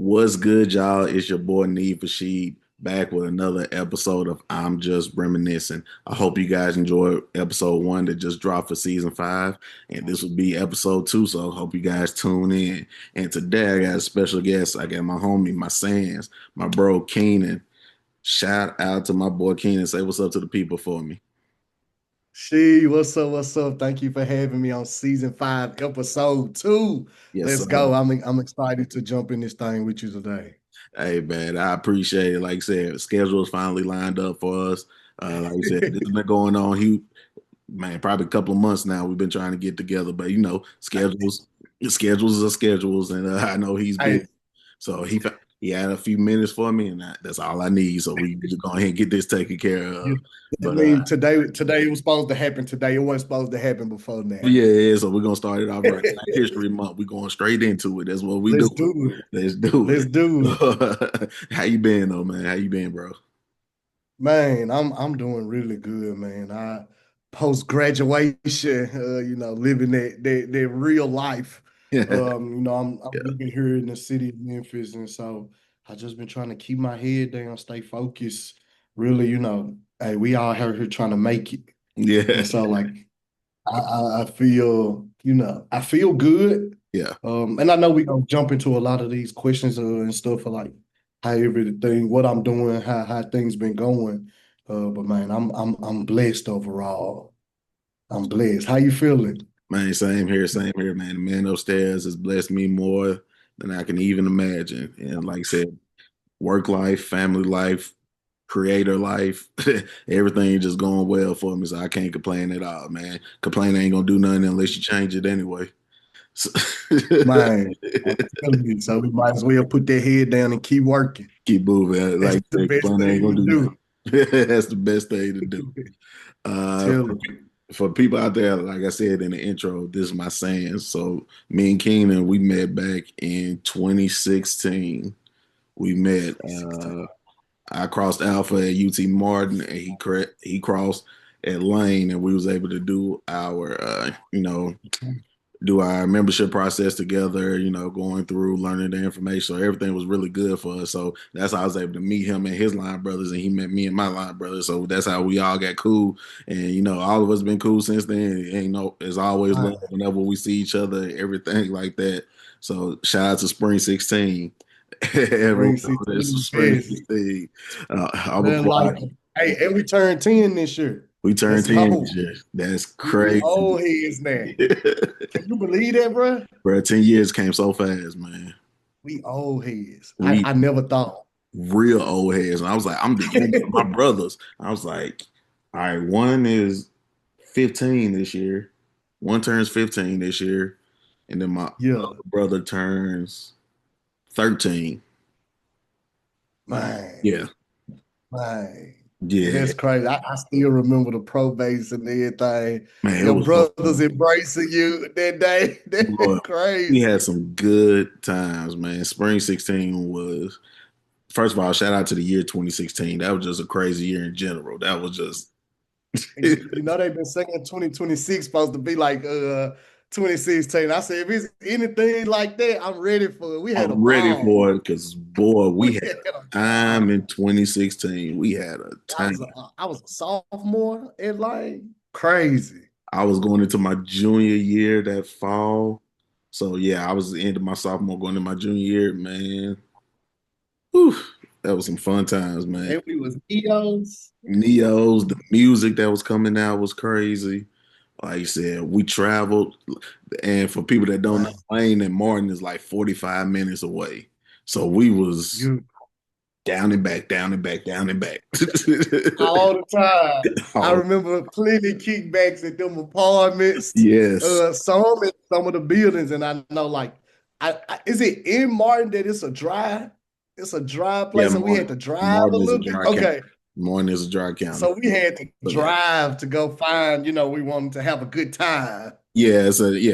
What's good, y'all? It's your boy Need for Sheed back with another episode of I'm Just Reminiscing. I hope you guys enjoyed episode one that just dropped for season five, and this will be episode two. So I hope you guys tune in. And today I got a special guest. I got my homie, my Sans, my bro Keenan. Shout out to my boy Keenan. Say what's up to the people for me. She, what's up? What's up? Thank you for having me on season five, episode two. Yes, Let's sir. go. I'm excited to jump in this thing with you today. Hey man, I appreciate it. Like I said, schedule is finally lined up for us. Like I said, this has been going on. Man, probably a couple of months now. We've been trying to get together, but schedules are schedules, and I know he's busy. Hey, So he had a few minutes for me, and that's all I need. So we just go ahead and get this taken care of. you, I But mean, today it was supposed to happen today. It wasn't supposed to happen before now. yeah, so we're gonna start it off right. Black History Month. We're going straight into it. That's what we do. Let's do it. Let's do Let's do it. it. How you been though, man? How you been, bro? Man, I'm doing really good, man. I post graduation, living that real life. Yeah. I'm living here in the city of Memphis, and so I just been trying to keep my head down, stay focused. Really, hey, we all out here trying to make it, Yeah. and so like I feel, I feel good. Yeah. And I know we gonna jump into a lot of these questions and stuff for like how everything, what I'm doing, how things been going. But man, I'm blessed overall. I'm blessed. How you feeling? Man, same here, man. The man upstairs has blessed me more than I can even imagine. And like I said, work life, family life, creator life, everything just going well for me. So I can't complain at all, man. Complaining ain't gonna do nothing unless you change it anyway. So Man, I'm telling you, so we might as well put that head down and keep working. keep moving. That's Like the I said, best complaining ain't thing gonna to do do. nothing. That's the best thing to do. Tell For, them. for people out there, like I said in the intro, this is my saying. So me and Keenan, we met back in 2016. We met. 2016. I crossed Alpha at UT Martin, and he crossed at Lane, and we was able to do do our membership process together, going through learning the information. So everything was really good for us. So that's how I was able to meet him and his line brothers, and he met me and my line brothers. So that's how we all got cool. And all of us been cool since then. And, there's always love Man, whenever we see each other, everything like that. So shout out to Spring 16. Everyone bring knows it's 16 Spring best. 16. I'm a Man, like, hey, and we turned 10 this year. We turned Let's 10 this go. year. That's We crazy. old heads now. Can you believe that, bro? Bro, 10 years came so fast, man. We old heads. I, We I never thought. real old heads. And I was like, I'm the youngest of my brothers. I was like, all right, one is 15 this year. One turns 15 this year. And then my Yeah, other brother turns 13. man, Yeah. man. Yeah. That's crazy. I still remember the probates and everything. Man, it Your was so brothers fun. embracing you that day. That's Boy, we crazy. had some good times, man. Spring 16 was, first of all, shout out to the year 2016. That was just a crazy year in general. That was just You know they've been saying 2026 supposed to be like 2016. I said if it's anything like that, I'm ready for it. We had a I'm ready ball. for it because boy, we We had had a a time ball. in 2016. We had a I time. was a, I was a sophomore and like crazy. I was going into my junior year that fall. So yeah, I was the end of my sophomore going into my junior year, man. Whew, that was some fun times, man. And we was EOs. Neos, the music that was coming out was crazy. Like you said, we traveled, and for people that don't know, Man, Wayne and Martin is like 45 minutes away. So we was you down and back, down and back, down and back. all the time. I Oh, remember plenty kickbacks at them apartments, yes. some of the buildings, and I know like is it in Martin that it's a dry? It's a dry Yeah, place, so we had to drive a Martin is a little bit. dry county. Okay, Martin is a dry county. so we had to So that, drive to go find, we wanted to have a good time. yeah,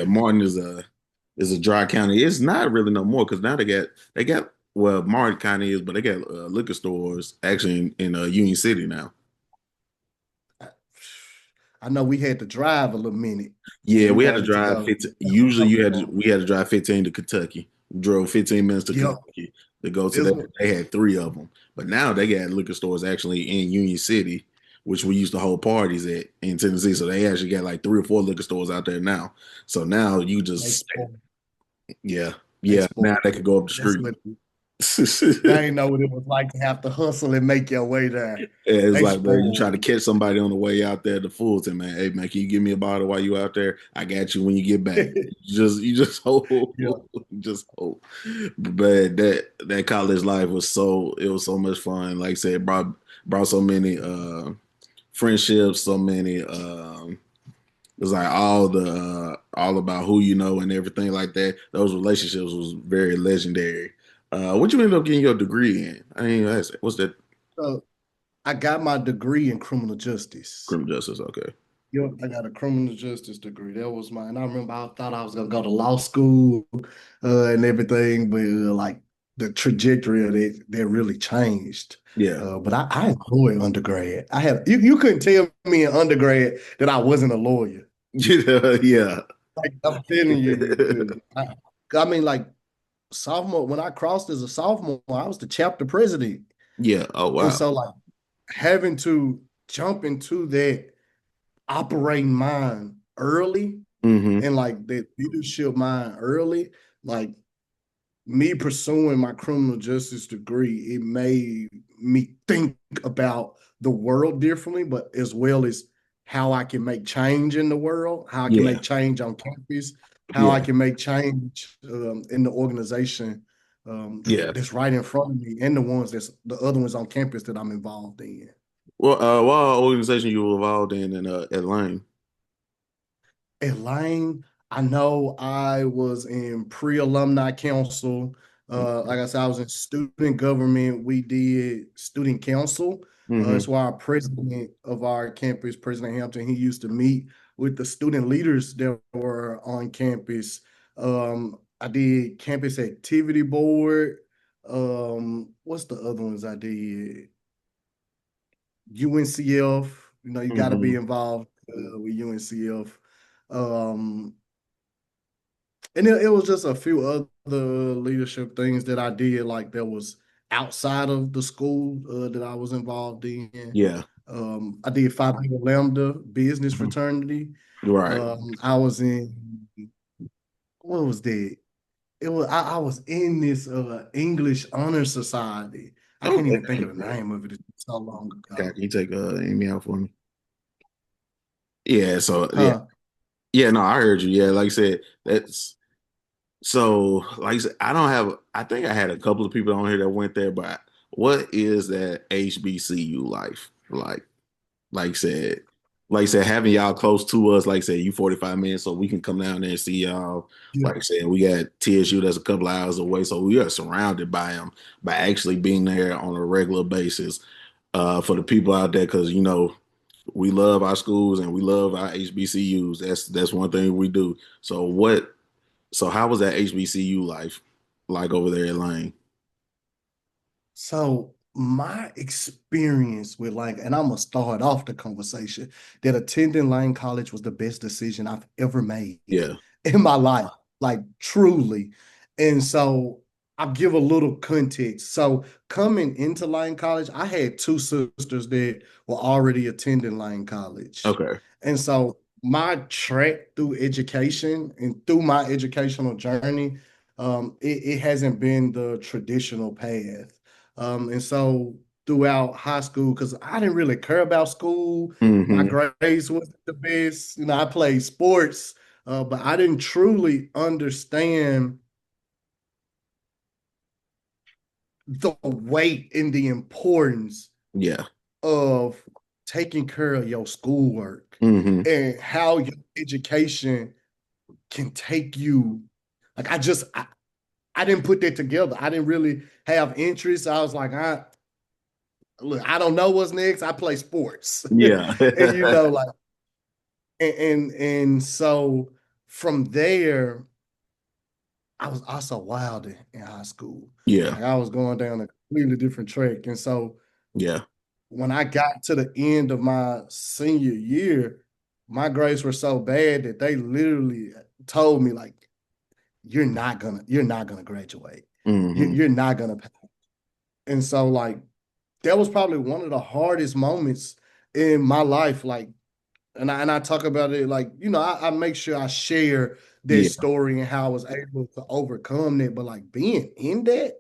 Martin is a dry county. It's not really no more because now they got well, Martin County is, but they got liquor stores actually in Union City now. I know we had to drive a little minute when Yeah, we we had to wanted to drive go. 15. Usually we had to drive 15 to Kentucky. We drove 15 minutes to Yep. Kentucky. to go to This that. one, They had three of them, but now they got liquor stores actually in Union City, which we used to hold parties at in Tennessee. So they actually got like three or four liquor stores out there now. So now you they just, spoiled. yeah, They yeah. Now spoiled. they could go up the That's street. what they ain't know what it was like to have to hustle and make your way there. Yeah, it's They like, bro, you try to spoiled. catch somebody on the way out there to Fulton, man. Hey, man, can you give me a bottle while you out there? I got you when you get back. You just hope, Yeah. just hope. But that college life was it was so much fun. Like I said, brought so many friendships, so many it was like all about who you know and everything like that. Those relationships was very legendary. What you ended up getting your degree in? I mean, what's that? So I got my degree in criminal justice. Criminal justice. Okay. Yep, I got a criminal justice degree. That was mine. I remember I thought I was gonna go to law school and everything, but like the trajectory of it that really changed. Yeah. But I enjoy undergrad. You couldn't tell me in undergrad that I wasn't a lawyer. Yeah. Like I'm telling you, I mean, like sophomore when I crossed as a sophomore, I was the chapter president, Yeah. Oh and wow. so like having to jump into that operating mind early Hmm. and like that leadership mind early, like me pursuing my criminal justice degree, it made me think about the world differently, but as well as how I can make change in the world, how I can Yeah. make change on campus, how I Yeah. can make change in the organization Yeah. that's right in front of me, and the other ones on campus that I'm involved in. Well, what organization you were involved in at Lane? At Lane, I know I was in pre-alumni council. Like I said, I was in student government. We did student council. Mm-hmm. That's why our president of our campus, President Hampton, he used to meet with the student leaders that were on campus. I did campus activity board. What's the other ones I did? UNCF. You know, you got to be Mm-hmm. involved with UNCF. Um, and it was just a few other leadership things that I did, like that was outside of the school that I was involved in. Yeah. I did Phi Beta Lambda business Mhm. fraternity. Right. I was in what was that? I was in this English honor society. I can't Okay. even think of the name of it. It's so long Can ago. you take Amy out for me? Yeah. So yeah. Huh? Yeah. No, I heard you. Yeah. Like I said, that's so. Like I said, I don't have. I think I had a couple of people on here that went there, but what is that HBCU life like? Like I said, like I said, having y'all close to us, like I said, you 45 minutes, so we can come down there and see y'all. Yeah. Like I said, we got TSU that's a couple of hours away, so we are surrounded by them by actually being there on a regular basis. For the people out there, because we love our schools and we love our HBCUs. That's one thing we do. So what? So how was that HBCU life like over there at Lane? So my experience with like, and I'm gonna start off the conversation that attending Lane College was the best decision I've ever made Yeah. in my life, like truly. And so I'll give a little context. So coming into Lane College, I had two sisters that were already attending Lane College. Okay. And so my track through education and through my educational journey, it hasn't been the traditional path. And so throughout high school, because I didn't really care about school, my Hmm. grades wasn't the best. You know, I played sports, but I didn't truly understand the weight and the importance Yeah. of taking care of your schoolwork Hmm. and how your education can take you. Like I didn't put that together. I didn't really have interest. I was like, look, I don't know what's next. I play sports. Yeah. And like and so from there, I was also wild in high school. Yeah. Like I was going down a completely different track. And so Yeah. when I got to the end of my senior year, my grades were so bad that they literally told me like, you're not gonna graduate. Hmm. You're not gonna pass. And so like that was probably one of the hardest moments in my life. Like, and I talk about it like, I make sure I share that Yeah. story and how I was able to overcome that. But like being in that,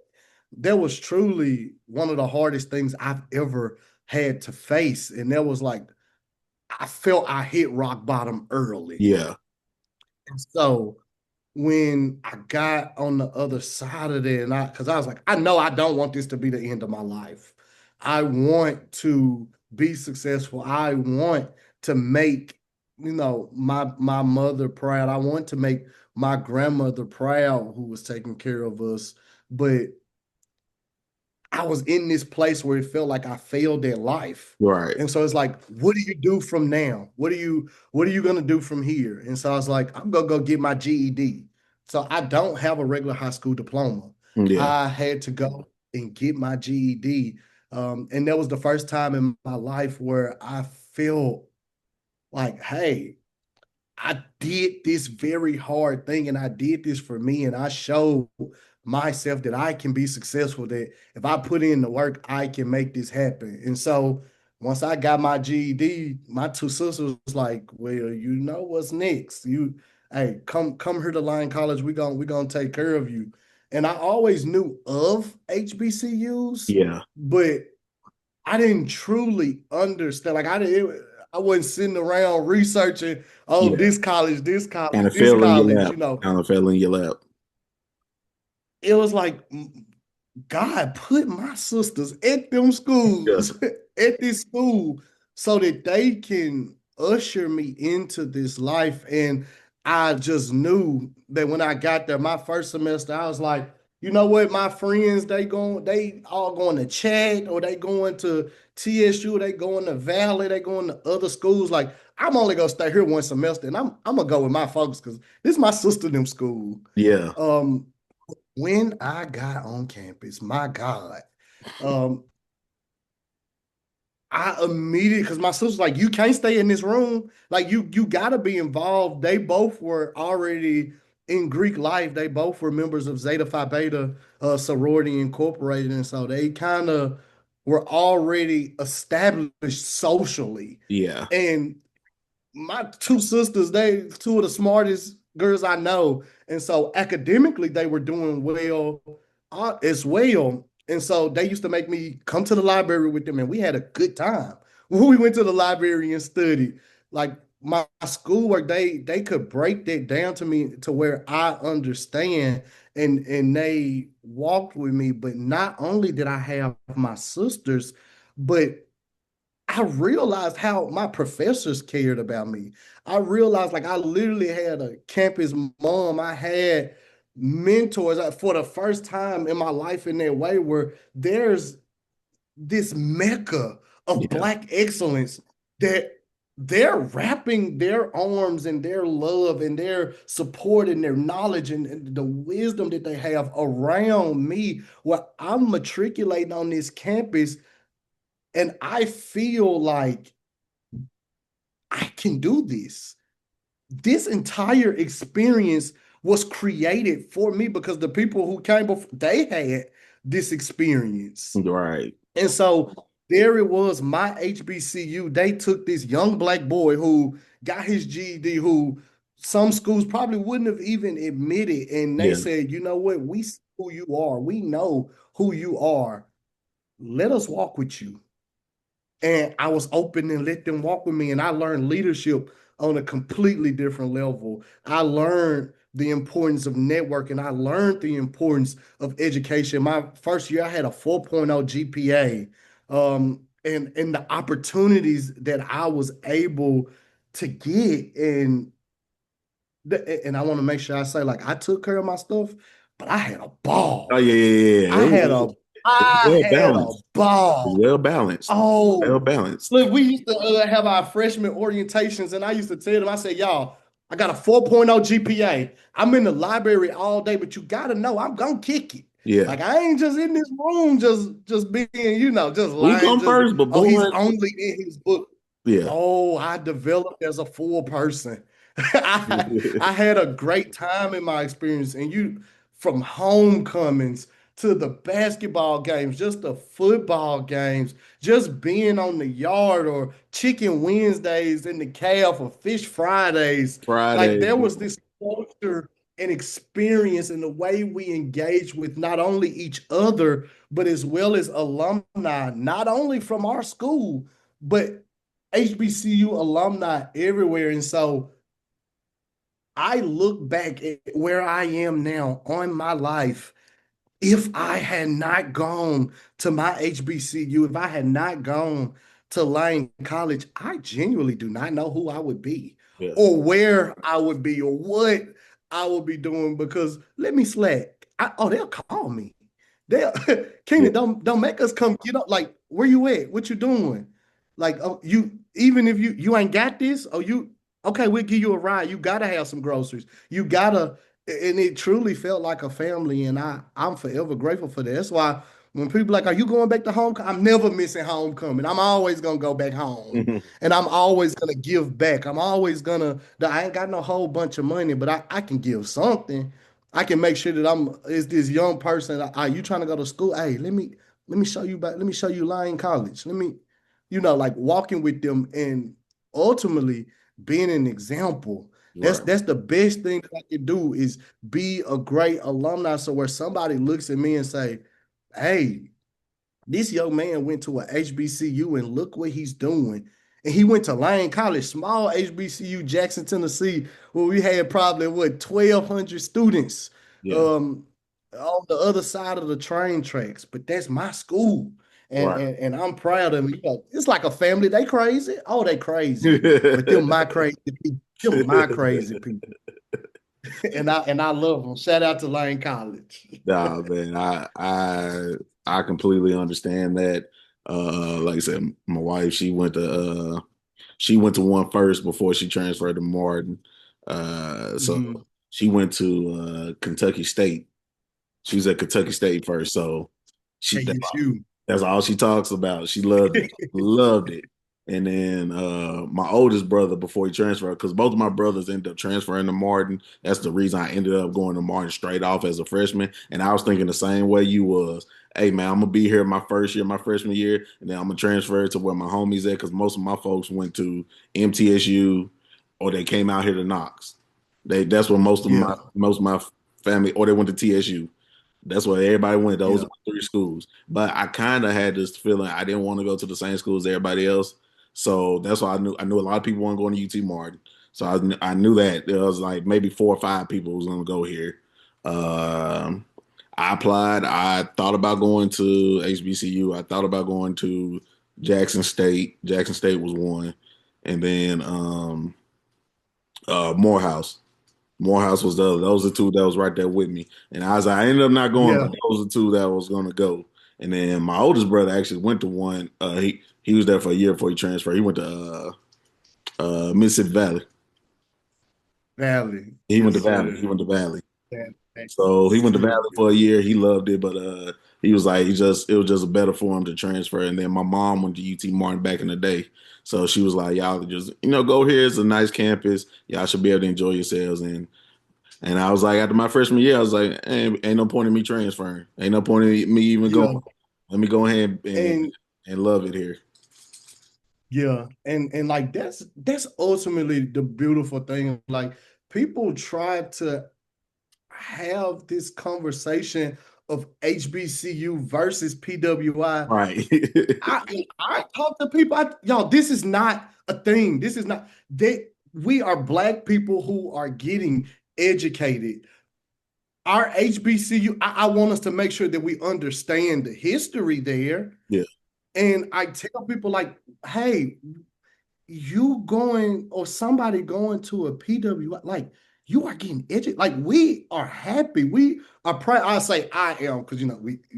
that was truly one of the hardest things I've ever had to face. And that was like I felt I hit rock bottom early. Yeah. And so when I got on the other side of it, and because I was like, I know I don't want this to be the end of my life. I want to be successful. I want to make, my mother proud. I want to make my grandmother proud who was taking care of us. But I was in this place where it felt like I failed at life. Right. And so it's like, what do you do from now? What are you gonna do from here? And so I was like, I'm gonna go get my GED. So I don't have a regular high school diploma. Yeah. I had to go and get my GED. And that was the first time in my life where I felt like, hey, I did this very hard thing and I did this for me and I showed myself that I can be successful, that if I put in the work, I can make this happen. And so once I got my GED, my two sisters was like, well, you know what's next. Hey, come here to Lyon College. We gonna take care of you. And I always knew of HBCUs, Yeah. but I didn't truly understand. Like I wasn't sitting around researching, oh, Yeah. this college, this college, Kind of this fell in your college, lap. Kind of fell in your lap. It was like God put my sisters at them Yeah. schools, at this school, so that they can usher me into this life. And I just knew that when I got there, my first semester, I was like, you know what, my friends, they all going to Chat or they going to TSU, they going to Valley, they going to other schools. Like, I'm only gonna stay here one semester and I'm gonna go with my folks because this is my sister them school. Yeah. Um, when I got on campus, my God, um, I immediately because my sister's like, you can't stay in this room. Like you gotta be involved. They both were already in Greek life. They both were members of Zeta Phi Beta sorority incorporated. And so they kind of were already established socially. Yeah. And my two sisters, they two of the smartest girls I know. And so academically, they were doing well as well. And so they used to make me come to the library with them, and we had a good time when we went to the library and studied. Like my schoolwork, they could break that down to me to where I understand, and they walked with me. But not only did I have my sisters, but I realized how my professors cared about me. I realized like I literally had a campus mom. I had mentors for the first time in my life in that way where there's this mecca of Yeah. Black excellence that they're wrapping their arms and their love and their support and their knowledge and the wisdom that they have around me where I'm matriculating on this campus and I feel like I can do this. This entire experience was created for me because the people who came before they had this experience. Right. And so there it was, my HBCU. They took this young Black boy who got his GED, who some schools probably wouldn't have even admitted. And they Yeah. said, you know what? We see who you are. We know who you are. Let us walk with you. And I was open and let them walk with me. And I learned leadership on a completely different level. I learned the importance of networking. I learned the importance of education. My first year, I had a 4.0 GPA. And the opportunities that I was able to get. And I want to make sure I say, like, I took care of my stuff, but I had a Oh ball. yeah, yeah, yeah. I had a It was I well had a balanced. It was ball. well balanced. Well Oh, balanced. look, we used to have our freshman orientations, and I used to tell them, I said, y'all, I got a 4.0 GPA. I'm in the library all day, but you gotta know I'm gonna kick it. Yeah. Like I ain't just in this room just being, just Who lying, come just first? But oh, he's boy, only in his book. yeah. Oh, I developed as a full person. I had a great time in my experience, and from homecomings to the basketball games, just the football games, just being on the yard or chicken Wednesdays in the calf or fish Fridays. Like Friday. there was this culture and experience in the way we engage with not only each other, but as well as alumni, not only from our school, but HBCU alumni everywhere. And so I look back at where I am now on my life. If I had not gone to my HBCU, if I had not gone to Lane College, I genuinely do not know who I would be Yeah. or where I would be or what I would be doing because let me slack. They'll call me. They'll Yeah. Keenan, don't make us come get up. Like, where you at? What you doing? Like, oh, you even if you ain't got this, oh, you okay, we'll give you a ride. You gotta have some groceries. You gotta and it truly felt like a family, and I'm forever grateful for that. That's why when people like, "Are you going back to home?" I'm never missing homecoming. I'm always gonna go back home, and I'm always gonna give back. I'm always gonna. I ain't got no whole bunch of money, but I can give something. I can make sure that I'm is this young person. Are you trying to go to school? Hey, let me show you back. Let me show you Lyon College. Let me, like walking with them and ultimately being an example. That's Right. that's the best thing that I can do is be a great alumni. So where somebody looks at me and say, "Hey, this young man went to a HBCU and look what he's doing." And he went to Lane College, small HBCU, Jackson, Tennessee, where we had probably what 1,200 students Yeah. um, on the other side of the train tracks. But that's my school, and Right. and, and I'm proud of them. It's like a family. They crazy. Oh, they crazy. But them my crazy people. Them my crazy people. And I love them. Shout out to Lane College. Nah, man, I completely understand that. Like I said, my wife, she went to one first before she transferred to Martin. So Mhm. she went to Kentucky State. She was at Kentucky State first, so she ASU. that's all she talks about. She loved it, loved it. And then my oldest brother before he transferred, because both of my brothers ended up transferring to Martin. That's the reason I ended up going to Martin straight off as a freshman. And I was thinking the same way you was. Hey man, I'm gonna be here my first year, my freshman year, and then I'm gonna transfer to where my homies at because most of my folks went to MTSU or they came out here to Knox. That's where Yeah, most of my family or they went to TSU. That's where everybody went. Those yeah, are three schools. But I kind of had this feeling I didn't want to go to the same school as everybody else. So that's why I knew a lot of people weren't going to UT Martin. So I knew that there was like maybe 4 or 5 people was going to go here. Um, I applied. I thought about going to HBCU. I thought about going to Jackson State. Jackson State was one, and then Morehouse. Morehouse was the other. Those are two that was right there with me. And I ended up not going, yeah. but those are two that was going to go. And then my oldest brother actually went to one. He was there for a year before he transferred. He went to Mississippi Valley. Valley. He went to Yes, Valley. He sir. went to Valley. That So he is went to Valley good. for a year. He loved it, but he was like, it was just better for him to transfer. And then my mom went to UT Martin back in the day, so she was like, y'all just go here. It's a nice campus. Y'all should be able to enjoy yourselves. And I was like, after my freshman year, I was like, ain't no point in me transferring. Ain't no point in me even going. Yeah, Let me go ahead and and love it here. yeah, and like that's ultimately the beautiful thing. Like people try to have this conversation of HBCU versus PWI. Right. I talk to people. Y'all, this is not a thing. This is not they. We are black people who are getting educated. Our HBCU. I want us to make sure that we understand the history there. Yeah. And I tell people like, hey, you going or somebody going to a PWI, like you are getting educated. Like we are happy. We are proud. I say I am because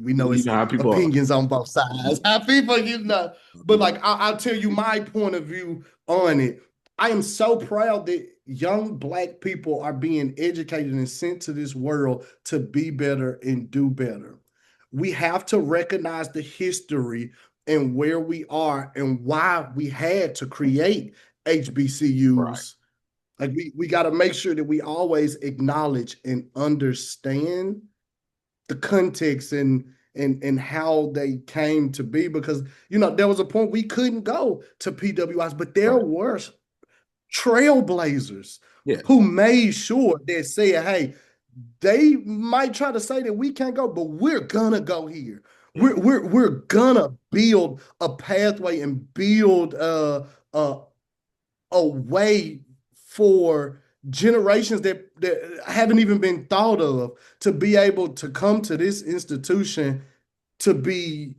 we know You it's know how people are. opinions on both sides. How people, but like I'll tell you my point of view on it. I am so proud that young black people are being educated and sent to this world to be better and do better. We have to recognize the history and where we are and why we had to create Right. HBCUs. Like we got to make sure that we always acknowledge and understand. the context and how they came to be, because there was a point we couldn't go to PWIs, but there Right. were trailblazers Yeah. who made sure that said, hey, they might try to say that we can't go, but we're gonna go here. Yeah. We're gonna build a pathway and build a a way for generations that haven't even been thought of to be able to come to this institution, to be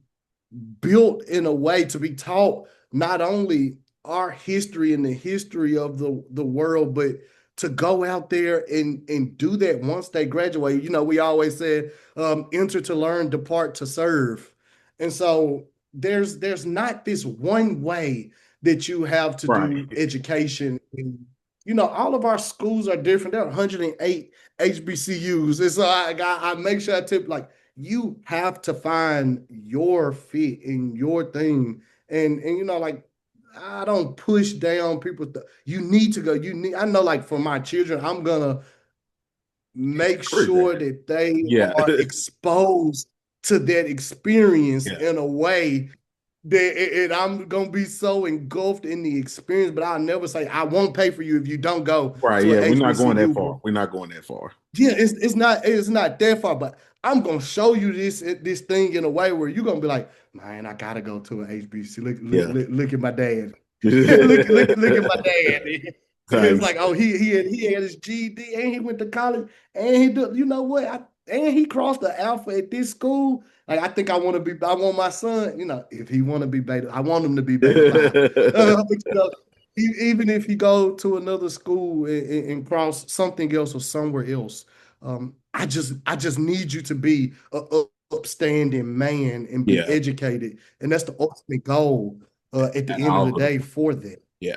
built in a way to be taught not only our history and the history of the world, but to go out there and do that once they graduate. We always said, enter to learn, depart to serve. And so there's not this one way that you have to Right. do education. And, all of our schools are different. There are 108 HBCUs. And so I make sure I tip, like, you have to find your fit in your thing. And like, I don't push down people. You need to go. I know, like, for my children, I'm gonna make Encourage that. sure that they Yeah. are exposed to that experience Yeah. in a way that and I'm gonna be so engulfed in the experience, but I'll never say I won't pay for you if you don't go Right. to Yeah. an We're not going that HBCU. far. We're not going that far. Yeah, it's not that far, but I'm gonna show you this thing in a way where you're gonna be like, man, I gotta go to an HBC. Yeah. Look at my dad. Look at my dad. It's Thanks. like, oh, he had his GED and he went to college and he do, you know what? And he crossed the alpha at this school. Like, I think I want my son, if he want to be beta, I want him to be beta five. But, even if he go to another school and cross something else or somewhere else, I just need you to be a upstanding man and be Yeah. educated, and that's the ultimate goal at And the end of the also, day for that. yeah.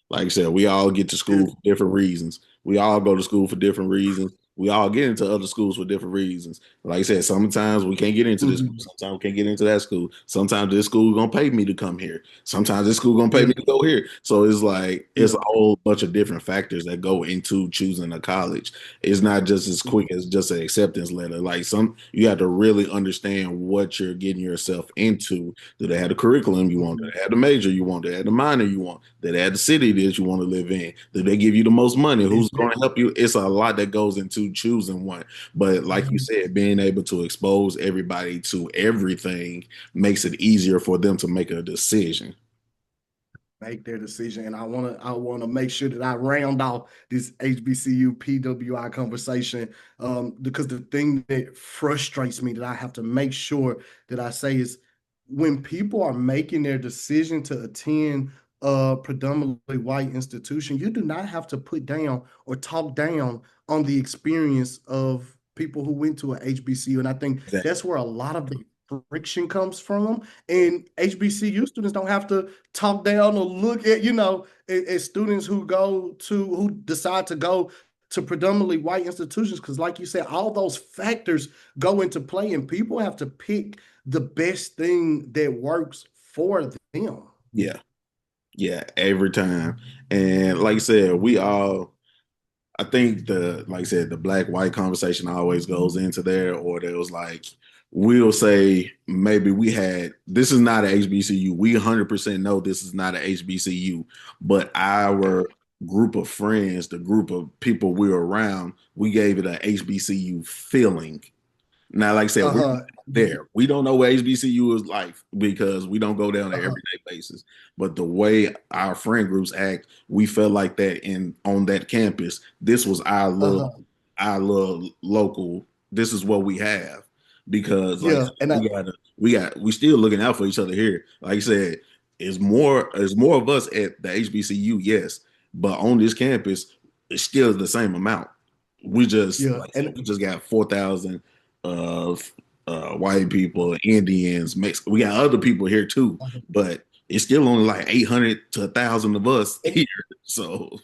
Like I said, we all get to school for different reasons. We all go to school for different reasons. We all get into other schools for different reasons. Like I said, sometimes we can't get into this school. Mhm. Sometimes we can't get into that school. Sometimes this school gonna pay me to come here. Sometimes this school gonna pay Yeah, me to go here. So it's like it's yeah. a whole bunch of different factors that go into choosing a college. It's not just as quick as just an acceptance letter. Like you have to really understand what you're getting yourself into. Do they have the curriculum you want? Do Mhm. they have the major you want? Do they have the minor you want? Do they have the city that you want to live in? Do they give you the most money? Who's going to Exactly. help you? It's a lot that goes into choosing one. But like you Mhm. said, being able to expose everybody to everything makes it easier for them to make a decision. Make their decision. And I wanna make sure that I round off this HBCU PWI conversation. Because the thing that frustrates me that I have to make sure that I say is, when people are making their decision to attend a predominantly white institution, you do not have to put down or talk down on the experience of people who went to a HBCU. And I think Exactly. that's where a lot of the friction comes from. And HBCU students don't have to talk down or look at students who decide to go to predominantly white institutions, because, like you said, all those factors go into play, and people have to pick the best thing that works for them. Yeah. Yeah. Every time. And like I said, I think like I said, the black white conversation always goes into there, or there was like, we'll say maybe this is not a HBCU. We 100% know this is not a HBCU, but our group of friends, the group of people we were around, we gave it a HBCU feeling. Now, like I said, we're Uh-huh. there. We don't know what HBCU is like because we don't go down there Uh-huh. everyday basis. But the way our friend groups act, we felt like that on that campus. This was Uh-huh. our little local. This is what we have because, like I Yeah. said, And we still looking out for each other here. Like I said, is more of us at the HBCU, yes, but on this campus, it's still the same amount. We just yeah. like I said, And we just got 4,000 of white people, Indians, Mexican. We got other people here too, but it's still only like 800 to 1,000 of us and here. So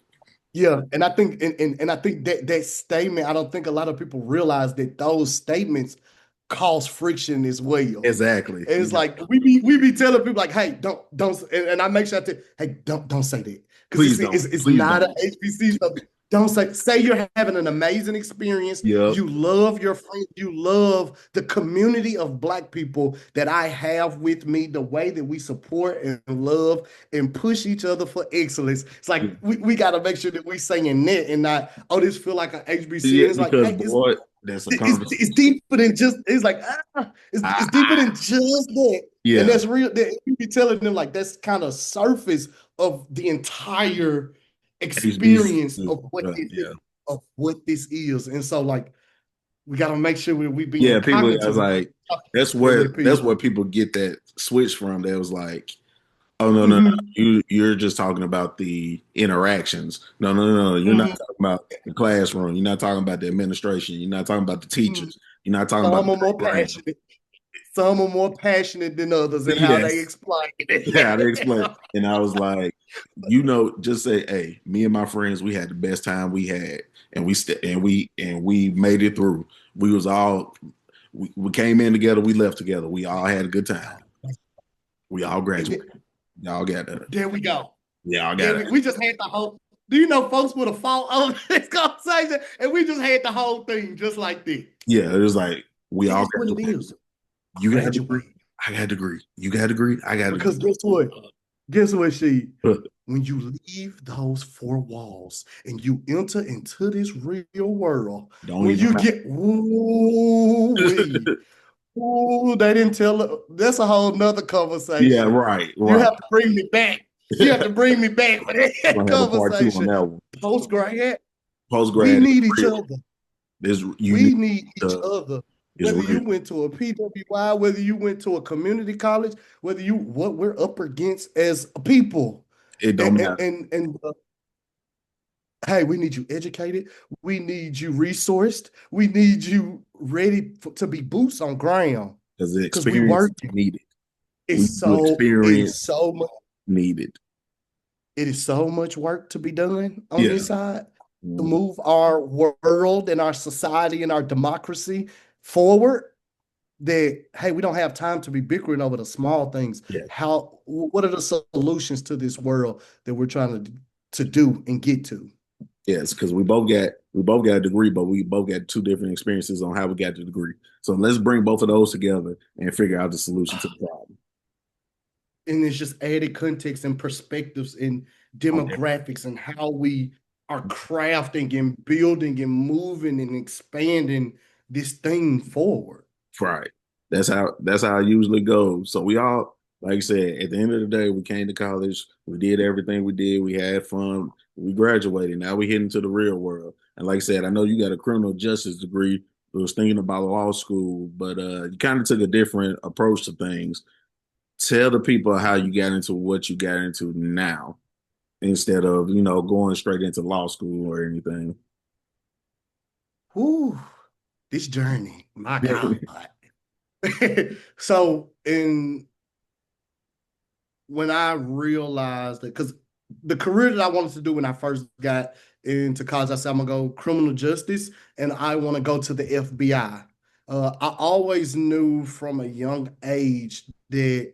Yeah, and I think that statement, I don't think a lot of people realize that those statements cause friction as well. exactly, And it's yeah. like we be telling people, like, hey, don't, and I make sure I tell, hey, don't say that, because Please don't, it's please not a don't. HBC stuff. Don't say you're having an amazing experience. Yep. You love your friends. You love the community of Black people that I have with me, the way that we support and love and push each other for excellence. It's like we got to make sure that we saying that and not, oh, this feel like an HBCU. Yeah, It's like, because hey, boy, that's a it's conversation. deeper than just, it's like, it's deeper than just that. And Yeah, that's real. That you be telling them like that's kind of surface of the entire experience HBCU. Yeah. of what this is. And so like we got to make sure we being Yeah, people. I cognitive was of like, in that that's piece. where people get that switch from. That was like, oh no, no, no, Hmm. you're just talking about the interactions. No, no, no, no. You're not Hmm. talking about the classroom. You're not talking about the administration. You're not talking about the Hmm. teachers. You're not talking about Some the are more program. passionate. Some are more passionate than others in how they Yes. explain Yeah, they explained. it. And I was like, just say, hey, me and my friends, we had the best time we had, and we made it through. We was all we came in together, we left together. We all had a good time. We all And graduated. Y'all got that. there we go. Y'all got There it. we just had the whole. Do you know folks would have fought over this conversation, and we just had the whole thing just like this. Yeah, it was like we It all is what it graduated. is. You got a degree. Graduate. I got a degree. You got a degree. I got a degree. Because guess what? Guess what, she? When you leave those four walls and you enter into this real world, Don't when even you matter. get ooh wee, ooh, they didn't tell. That's a whole nother Yeah, conversation. right, You right. have to bring me back. You have to bring me back for We're that gonna have a part two on conversation. that one. Post grad, Post we grad is need each real. other. This you need We need each to other. is Whether real. you went to a PWI, whether you went to a community college, whether you what we're up against as a people. It don't matter And hey, we need you educated. We need you resourced. We need you ready to be boots on ground because the because we experience is working. needed. We It's do so it experience is so much needed. it is so much work to be done on Yeah. this side to Mm, move our world and our society and our democracy forward that hey, we don't have time to be bickering over the small things. yeah. What are the solutions to this world that we're trying to do and get to? Yes, because we both got a degree, but we both got two different experiences on how we got the degree. So let's bring both of those together and figure out the solution to the problem. And it's just added context and perspectives and On that. demographics and how we are crafting and building and moving and expanding this thing forward. Right. That's how it usually goes. So we all, like I said, at the end of the day, we came to college, we did everything we did, we had fun, we graduated. Now we head into the real world. And like I said, I know you got a criminal justice degree. I was thinking about law school, but you kind of took a different approach to things. Tell the people how you got into what you got into now instead of, going straight into law school or anything. Whew, this journey, my Yeah. God. So in when I realized that, because the career that I wanted to do when I first got into college, I said I'm gonna go criminal justice and I want to go to the FBI. I always knew from a young age that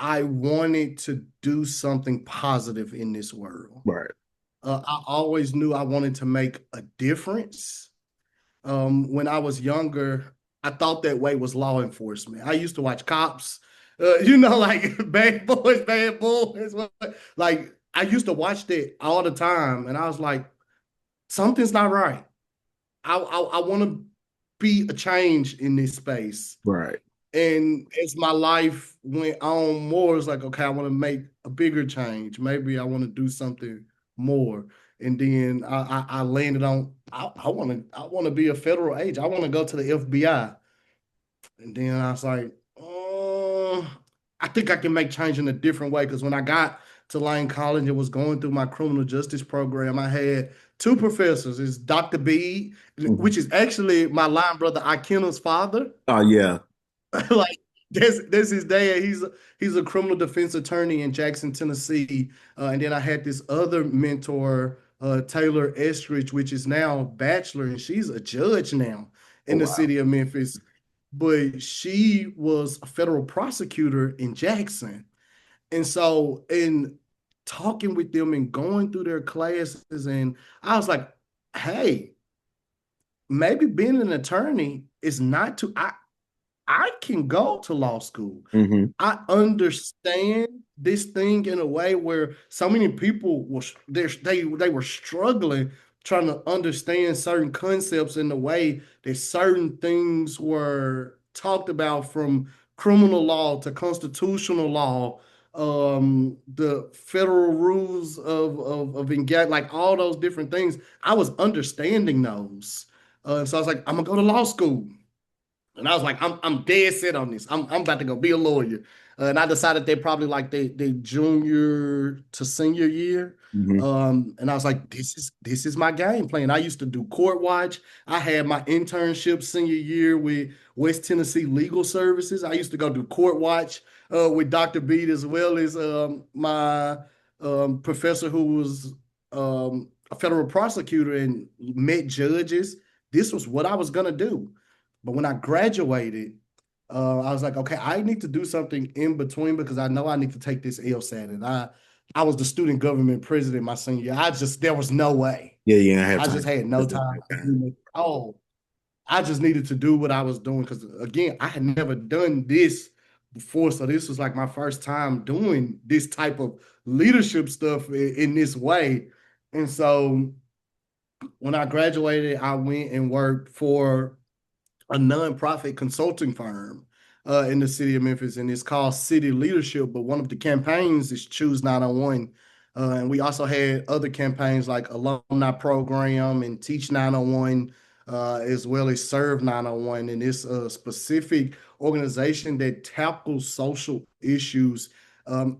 I wanted to do something positive in this world. Right. I always knew I wanted to make a difference. When I was younger, I thought that way was law enforcement. I used to watch cops, like bad boys. Like I used to watch that all the time, and I was like, something's not right. I want to be a change in this space. Right. And as my life went on more, it's like, okay, I want to make a bigger change. Maybe I want to do something more. And then I landed on I want to be a federal agent. I want to go to the FBI. And then I was like, I think I can make change in a different way. Because when I got to Lane College and was going through my criminal justice program, I had two professors. It's Dr. B, Mhm. which is actually my line brother Ikena's father. Oh yeah. Like that's his dad. He's a criminal defense attorney in Jackson, Tennessee. And then I had this other mentor, Taylor Estridge, which is now a bachelor, and she's a judge now Oh in the wow. city of Memphis. But she was a federal prosecutor in Jackson. And so in talking with them and going through their classes. And I was like, hey, maybe being an attorney is not too, I can go to law school. Hmm. I understand this thing in a way where so many people was they were struggling trying to understand certain concepts in the way that certain things were talked about, from criminal law to constitutional law, the federal rules of engage, like all those different things. I was understanding those. So I was like, I'm gonna go to law school. And I was like, I'm dead set on this. I'm about to go be a lawyer. And I decided they probably like they junior to senior year. Hmm. And I was like, this is my game plan. I used to do court watch. I had my internship senior year with West Tennessee Legal Services. I used to go do court watch with Dr. Beat, as well as my professor who was a federal prosecutor and met judges. This was what I was gonna do. But when I graduated, I was like, okay, I need to do something in between because I know I need to take this LSAT. And I was the student government president my senior year. There was no way. Yeah, yeah, I have I time. just had no That's not time that to time. do it. Oh, I just needed to do what I was doing because, again, I had never done this before. So this was like my first time doing this type of leadership stuff in this way. And so when I graduated, I went and worked for a nonprofit consulting firm in the city of Memphis, and it's called City Leadership. But one of the campaigns is Choose 901. And we also had other campaigns like Alumni Program and Teach 901, as well as Serve 901. And it's a specific organization that tackles social issues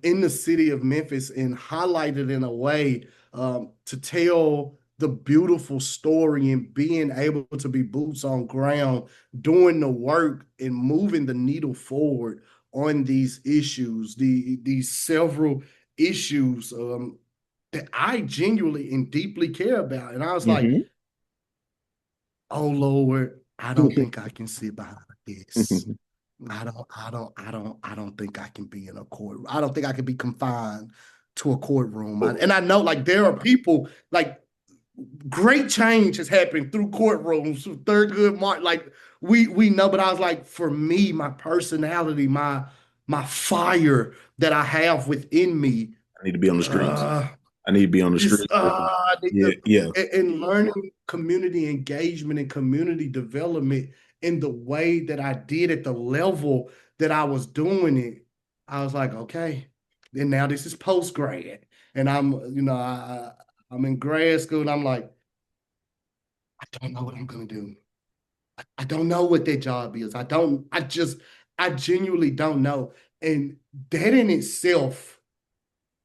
in the city of Memphis and highlighted in a way to tell the beautiful story and being able to be boots on ground, doing the work and moving the needle forward on these issues, these several issues that I genuinely and deeply care about. And I was like, Hmm. oh Lord, I don't think I can sit behind this. I don't think I can be in a court. I don't think I can be confined to a courtroom. And I know like there are people like great change has happened through courtrooms, through Thurgood Martin. Like we know, but I was like, for me, my personality, my fire that I have within me, I need to be on the streets. uh, I need to be on the it's streets. Yeah, the, yeah, and learning community engagement and community development in the way that I did at the level that I was doing it. I was like, okay, and now this is post grad, and I'm in grad school, and I'm like, I don't know what I'm gonna do. I don't know what that job is. I genuinely don't know. And that in itself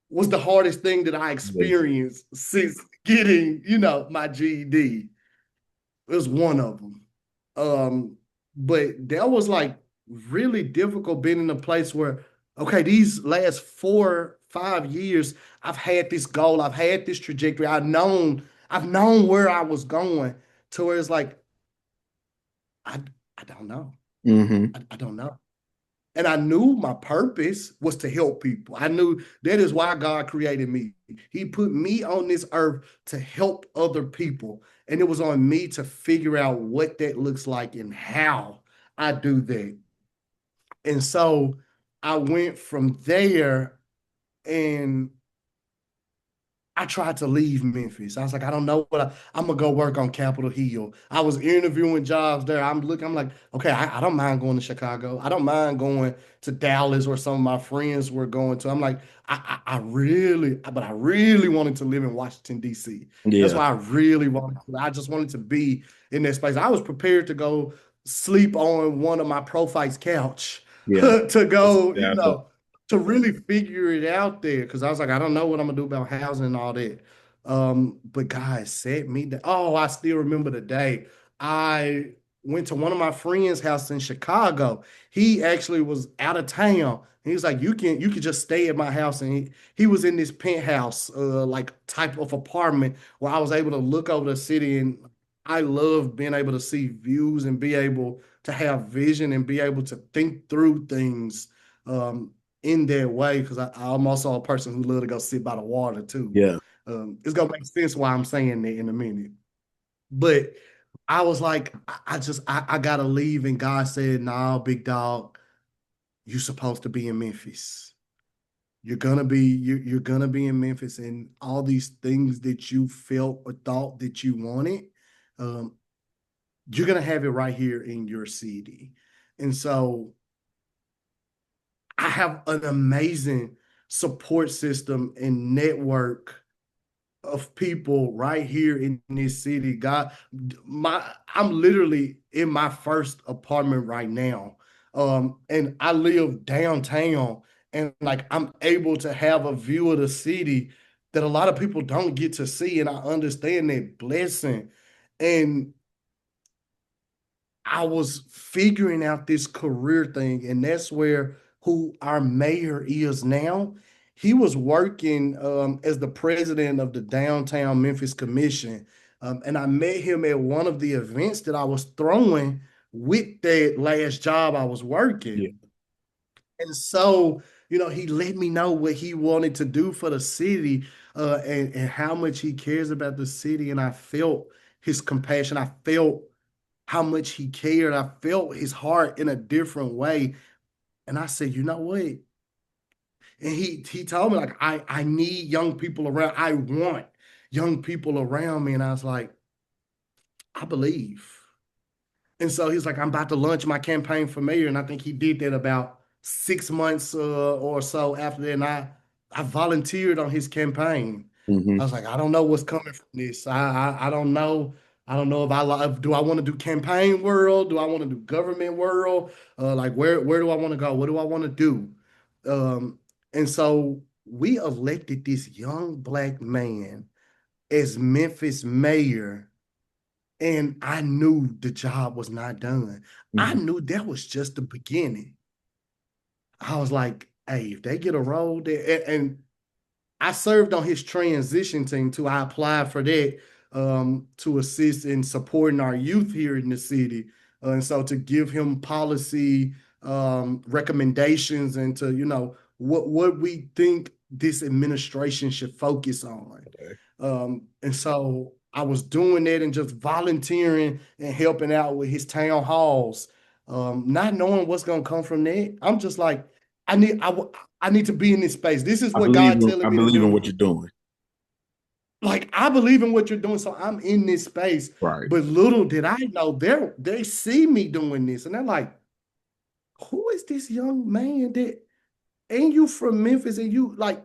was the hardest thing that I yeah. experienced since getting, my GED. It was one of them. But that was like really difficult being in a place where, okay, these last 4, 5 years, I've had this goal, I've had this trajectory, I've known where I was going, to where it's like, I I don't know. Hmm. I don't know. And I knew my purpose was to help people. I knew that is why God created me. He put me on this earth to help other people. And it was on me to figure out what that looks like and how I do that. And so I went from there, and I tried to leave Memphis. I was like, I don't know I'm gonna go work on Capitol Hill. I was interviewing jobs there. I'm like, okay, I don't mind going to Chicago. I don't mind going to Dallas where some of my friends were going to. I'm like, but I really wanted to live in Washington, D.C. That's Yeah, why I really wanted to. I just wanted to be in that space. I was prepared to go sleep on one of my pro fights couch yeah. to That's go, exactly. to really figure it out there, because I was like, I don't know what I'm gonna do about housing and all that. But guys set me down. Oh, I still remember the day I went to one of my friends' house in Chicago. He actually was out of town. He was like, you can just stay at my house. And he was in this penthouse, like type of apartment where I was able to look over the city. And I love being able to see views and be able to have vision and be able to think through things. Um, in that way because I'm also a person who love to go sit by the water too. Yeah. It's gonna make sense why I'm saying that in a minute. But I was like, I gotta leave, and God said, "Nah, big dog, you're supposed to be in Memphis. You're gonna be in Memphis, and all these things that you felt or thought that you wanted, um, you're gonna have it right here in your city." And so I have an amazing support system and network of people right here in this city. God, I'm literally in my first apartment right now. And I live downtown, and like I'm able to have a view of the city that a lot of people don't get to see. And I understand that blessing. And I was figuring out this career thing, and that's where who our mayor is now. He was working as the president of the Downtown Memphis Commission, and I met him at one of the events that I was throwing with that last job I was Yeah. working. And so, he let me know what he wanted to do for the city, and how much he cares about the city. And I felt his compassion. I felt how much he cared. I felt his heart in a different way. And I said, you know what? And he told me like I need young people around. I want young people around me. And I was like, I believe. And so he's like, I'm about to launch my campaign for mayor. And I think he did that about 6 months or so after that. And I volunteered on his campaign. I Hmm. was like, I don't know what's coming from this. I don't know. I don't know if do I want to do campaign world? Do I want to do government world? Like where do I want to go? What do I want to do? Um, and so we elected this young black man as Memphis mayor, and I knew the job was not done. I Hmm. knew that was just the beginning. I was like, hey, if they get a role there, and I served on his transition team too. I applied for that to assist in supporting our youth here in the city. And so to give him policy recommendations and to, what we think this administration should focus on. Okay. And so I was doing that and just volunteering and helping out with his town halls, not knowing what's gonna come from that. I'm just like, I need I, I need to be in this space. This is I what believe God in telling I me to believe in what do. you're doing. Like I believe in what you're doing, so I'm in this space. Right. But little did I know they see me doing this, and they're like, "Who is this young man that ain't you from Memphis?" And you like,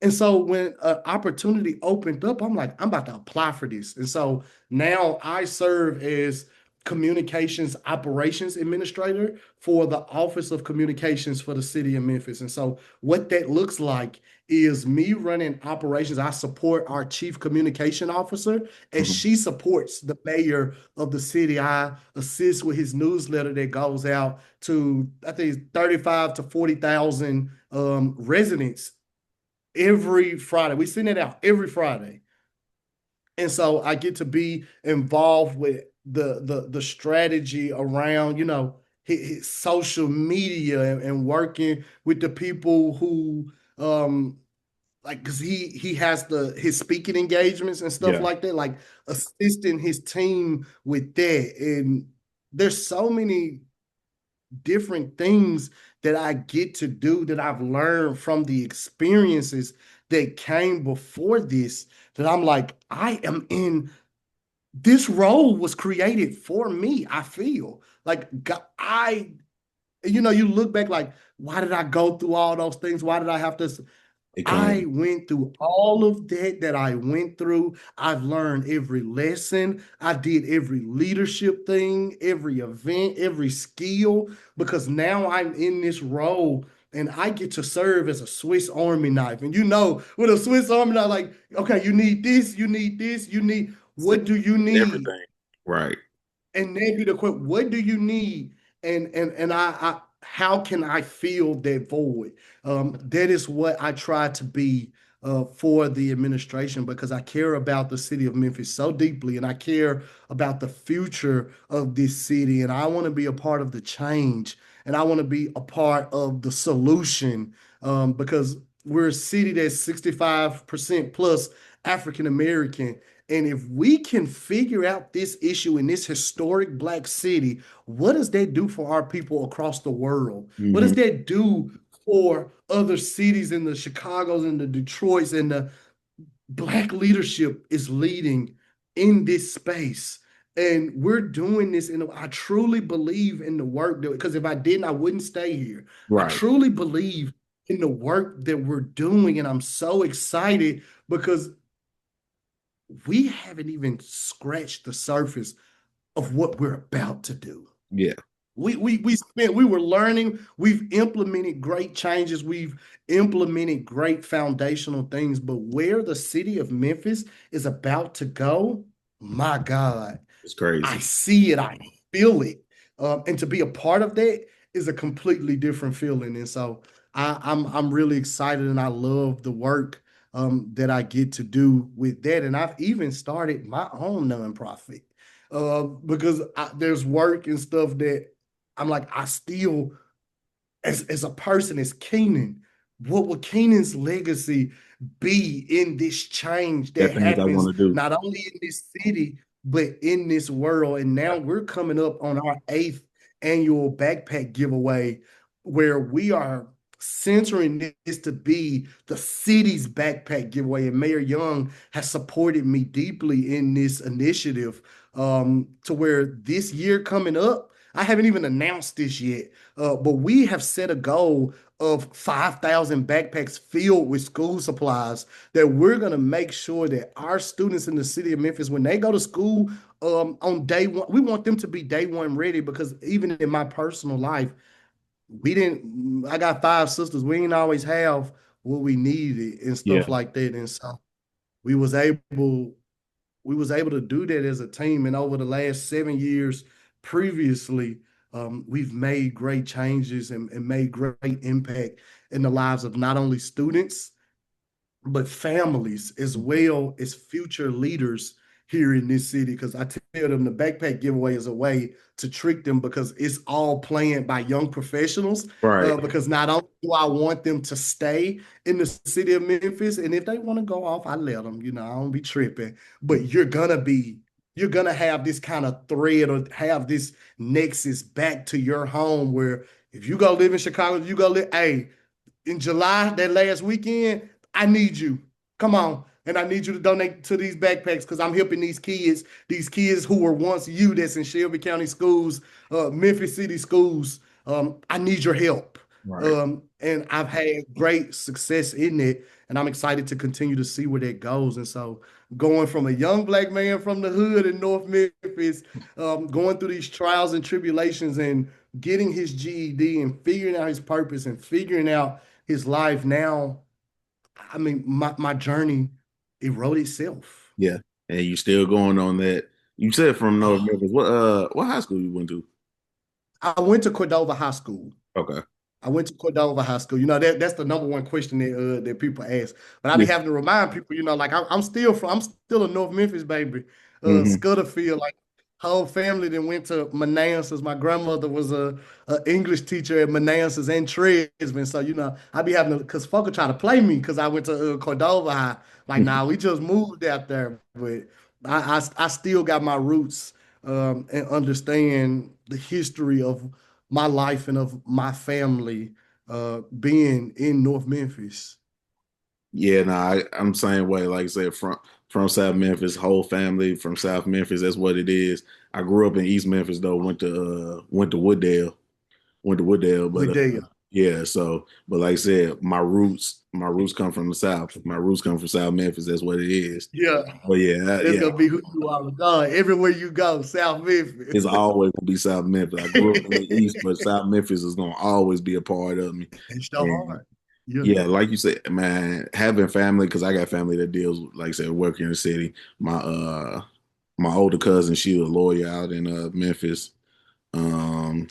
and so when an opportunity opened up, I'm like, I'm about to apply for this. And so now I serve as communications operations administrator for the Office of Communications for the city of Memphis. And so what that looks like is me running operations. I support our chief communication officer, and Hmm. she supports the mayor of the city. I assist with his newsletter that goes out to, I think it's 35 to 40,000 residents every Friday. We send it out every Friday. And so I get to be involved with the strategy around, his social media, and working with the people who like because he has his speaking engagements and stuff Yeah. like that, like assisting his team with that. And there's so many different things that I get to do that I've learned from the experiences that came before this, that I'm like, I am in this role was created for me. I feel like you look back like, why did I go through all those things? Why did I have to? It I came. went through all of that I went through. I've learned every lesson. I did every leadership thing, every event, every skill, because now I'm in this role and I get to serve as a Swiss Army knife. And with a Swiss Army knife, like, okay, you need this, you need this, you need, what do you need? Everything. Right. And then be the question, what do you need? And I how can I fill that void? That is what I try to be for the administration, because I care about the city of Memphis so deeply, and I care about the future of this city, and I want to be a part of the change. and I want to be a part of the solution because we're a city that's 65% plus African American. And if we can figure out this issue in this historic black city, what does that do for our people across the world? What Hmm. does that do for other cities in the Chicago's and the Detroit's and the black leadership is leading in this space? And we're doing this, and I truly believe in the work that, because if I didn't, I wouldn't stay here. I Right. truly believe in the work that we're doing, and I'm so excited because we haven't even scratched the surface of what we're about to do. Yeah. We were learning, we've implemented great changes, we've implemented great foundational things, but where the city of Memphis is about to go, my God, It's I crazy. see it, I feel it. And to be a part of that is a completely different feeling. And so I'm really excited and I love the work that I get to do with that. And I've even started my own nonprofit because there's work and stuff that I'm like, I still, as a person, as Keenan, what will Keenan's legacy be in this change Got that things I want happens to do. not only in this city, but in this world? And now we're coming up on our eighth annual backpack giveaway, where we are centering this to be the city's backpack giveaway. And Mayor Young has supported me deeply in this initiative to where this year coming up, I haven't even announced this yet, but we have set a goal of 5,000 backpacks filled with school supplies that we're going to make sure that our students in the city of Memphis, when they go to school on day one, we want them to be day one ready because even in my personal life, I got five sisters. We didn't always have what we needed and Yeah. stuff like that. And so we was able we was able to do that as a team. And over the last 7 years previously, we've made great changes and made great impact in the lives of not only students, but families as well as future leaders here in this city. Because I tell them the backpack giveaway is a way to trick them because it's all planned by young professionals. Right. Because not only do I want them to stay in the city of Memphis, and if they want to go off, I let them. I don't be tripping. But you're gonna have this kind of thread or have this nexus back to your home where if you go live in Chicago, you go live. Hey, in July, that last weekend, I need you. Come on. And I need you to donate to these backpacks because I'm helping these kids who were once you that's in Shelby County schools, Memphis City schools. I need your help. Right. And I've had great success in it. And I'm excited to continue to see where that goes. And so going from a young black man from the hood in North Memphis, going through these trials and tribulations and getting his GED and figuring out his purpose and figuring out his life now, I mean, my journey, it wrote itself. Yeah. And you still going on that. You said from North Oh, Memphis. What high school you went to? I went to Cordova High School. Okay. I went to Cordova High School. That's the number one question that people ask. But I be Yeah. having to remind people, like I'm still a North Memphis baby. Hmm. Scudderfield, like whole family that went to Manassas. My grandmother was a English teacher at Manassas and Tresman. So I be having to because folk will try to play me because I went to Cordova High. Like, nah, we just moved out there, but I still got my roots and understand the history of my life and of my family being in North Memphis. Yeah, no, I'm same way. Like I said, from South Memphis, whole family from South Memphis. That's what it is. I grew up in East Memphis though. Went to Wooddale. Went to Wooddale, but With Dale. yeah. So, but like I said, my roots come from the South. My roots come from South Memphis. That's what it is. Yeah, But yeah, that's yeah. gonna be who you are. God, everywhere you go, South Memphis. It's always gonna be South Memphis. I grew up in the East, but South Memphis is gonna always be a part of me. It's so And hard. Yeah, yeah, like you said, man, having family because I got family that deals, like I said, working in the city. My older cousin, she was a lawyer out in Memphis. Um,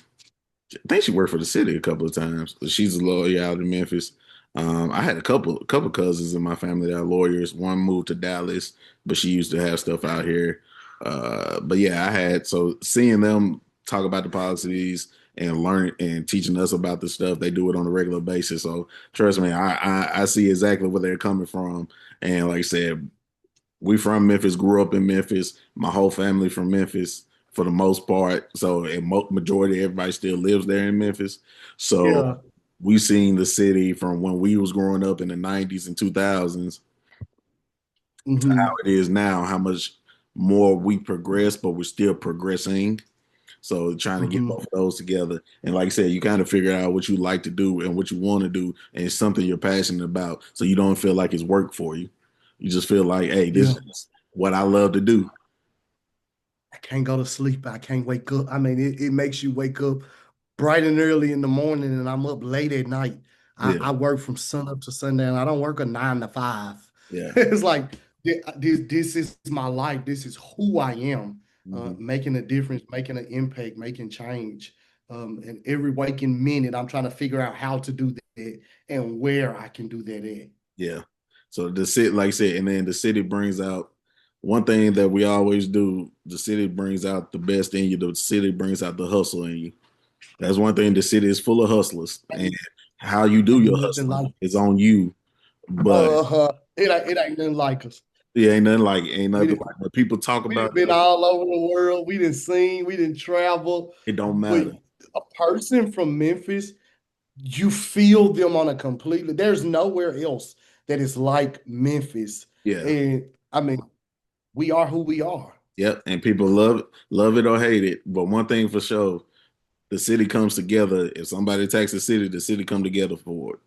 I think she worked for the city a couple of times. She's a lawyer out in Memphis. I had a couple cousins in my family that are lawyers. One moved to Dallas, but she used to have stuff out here. But yeah, I had so seeing them talk about the policies, and learning and teaching us about the stuff. They do it on a regular basis. So trust me, I see exactly where they're coming from. And like I said, we from Memphis, grew up in Memphis. My whole family from Memphis for the most part. So a majority everybody still lives there in Memphis. So Yeah. we seen the city from when we was growing up in the 90s and 2000s to how Hmm. it is now, how much more we progress, but we're still progressing. So trying to get Hmm. both of those together. And like I said, you kind of figure out what you like to do and what you want to do, and it's something you're passionate about. So you don't feel like it's work for you. You just feel like, hey, this Yeah. is what I love to do. I can't go to sleep. I can't wake up. I mean, it makes you wake up bright and early in the morning, and I'm up late at night. I, Yeah, I work from sun up to sundown. I don't work a 9 to 5. yeah. It's like this is my life. This is who I am. Mhm. Making a difference, making an impact, making change. And every waking minute, I'm trying to figure out how to do that and where I can do that at. Yeah. So the city, like I said, and then the city brings out one thing that we always do. The city brings out the best in you. The city brings out the hustle in you. That's one thing. The city is full of hustlers, and Ain't, how you do ain't your nothing hustling like is on you. But it ain't nothing like us. yeah, ain't We nothing didn't like when people talk we about didn't been us, all over the world. We didn't sing. We didn't travel. it don't But matter. a person from Memphis, you feel them on a completely. There's nowhere else that is like Memphis. Yeah. And I mean, we are who we are. Yep. And people love it or hate it. But one thing for sure, the city comes together. If somebody attacks the city come together for it,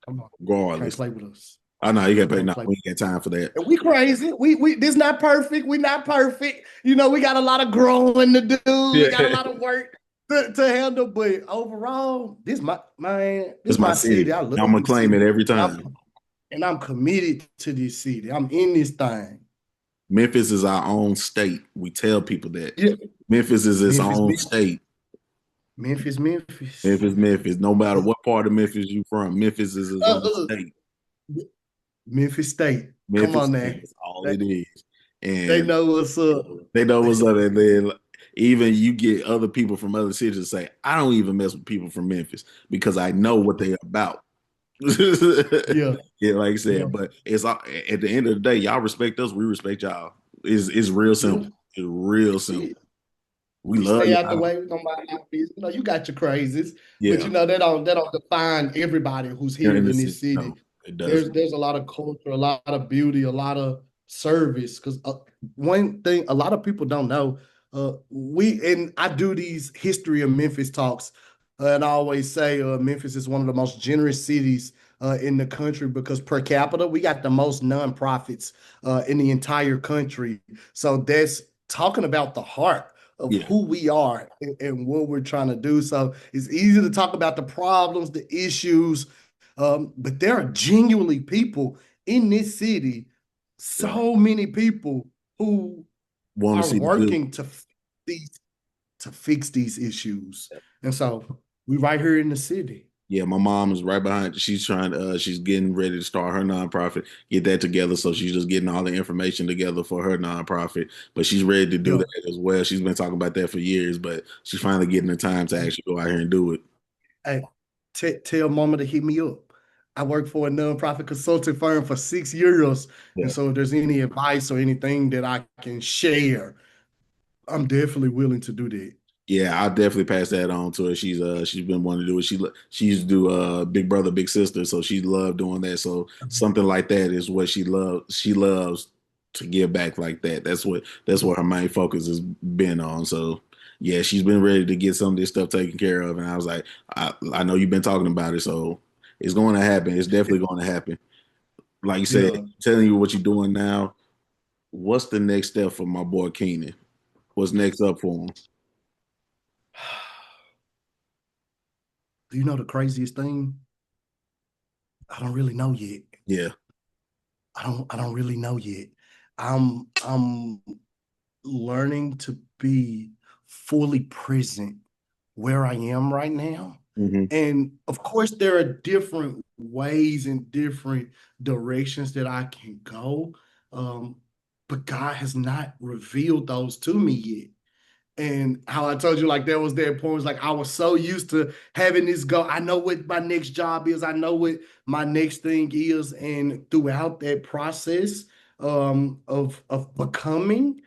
Come on, can't regardless. play with us. I know you got to pay. Can't No, play. we ain't got time for that. And we crazy. We this not perfect. We not perfect. We got a lot of growing to do. Yeah. We got a lot of work to handle. But overall, this my man, It's this my my city. city. I love I'm gonna this claim it city. every And I'm time. and I'm committed to this city. I'm in this thing. Memphis is our own state. We tell people that. Yeah. Memphis is its Memphis, own Memphis, state. Memphis, Memphis. Memphis. No matter what part of Memphis you from, Memphis is its own Uh, state. Memphis State. Come Memphis on State now. is all They, it is. they And know what's up. they know what's up. And then even you get other people from other cities to say, I don't even mess with people from Memphis because I know what they're about. Yeah. Yeah, like I Yeah. said, but it's at the end of the day, y'all respect us, we respect y'all. It's real Yeah. simple. It's real simple. Shit. We We love stay out the y'all. way. We don't mind our business. You got your crazies, but Yeah. they don't define everybody who's Here here in the in city. this city. No, it doesn't. There's a lot of culture, a lot of beauty, a lot of service. Because one thing a lot of people don't know, I do these history of Memphis talks, and I always say Memphis is one of the most generous cities in the country because per capita we got the most nonprofits in the entire country. So that's talking about the heart of Yeah. who we are and what we're trying to do. So it's easy to talk about the problems, the issues, but there are genuinely people in this city, Yeah. so many people who Want to are see the good. working these to fix these issues. And so we right here in the city. Yeah, my mom is right behind. She's getting ready to start her nonprofit, get that together. So she's just getting all the information together for her nonprofit. But she's ready to do Yeah. that as well. She's been talking about that for years, but she's finally getting the time to actually go out here and do it. Hey, tell mama to hit me up. I worked for a nonprofit consulting firm for 6 years. And Yeah. so if there's any advice or anything that I can share, I'm definitely willing to do that. Yeah, I'll definitely pass that on to her. She's been wanting to do it. She used to do Big Brother Big Sister, so she loved doing that. So something like that is what she loves. She loves to give back like that. That's what her main focus has been on. So yeah, she's been ready to get some of this stuff taken care of. And I was like, I know you've been talking about it, so it's going to happen. It's definitely going to happen. Like you said, Yeah. telling you what you're doing now. What's the next step for my boy Keenan? What's next up for him? Do you know the craziest thing? I don't really know yet. Yeah. I don't really know yet. I'm learning to be fully present where I am right now. Hmm. And of course, there are different ways and different directions that I can go. Um, but God has not revealed those to me yet. And how I told you, like there was their points, like I was so used to having this go. I know what my next job is. I know what my next thing is. And throughout that process of becoming,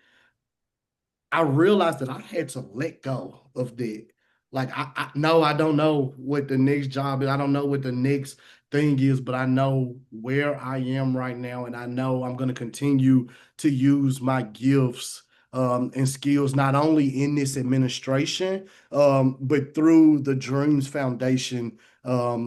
I realized that I had to let go of that. Like I no, I don't know what the next job is. I don't know what the next thing is, but I know where I am right now, and I know I'm going to continue to use my gifts and skills not only in this administration, but through the Dreams Foundation. That's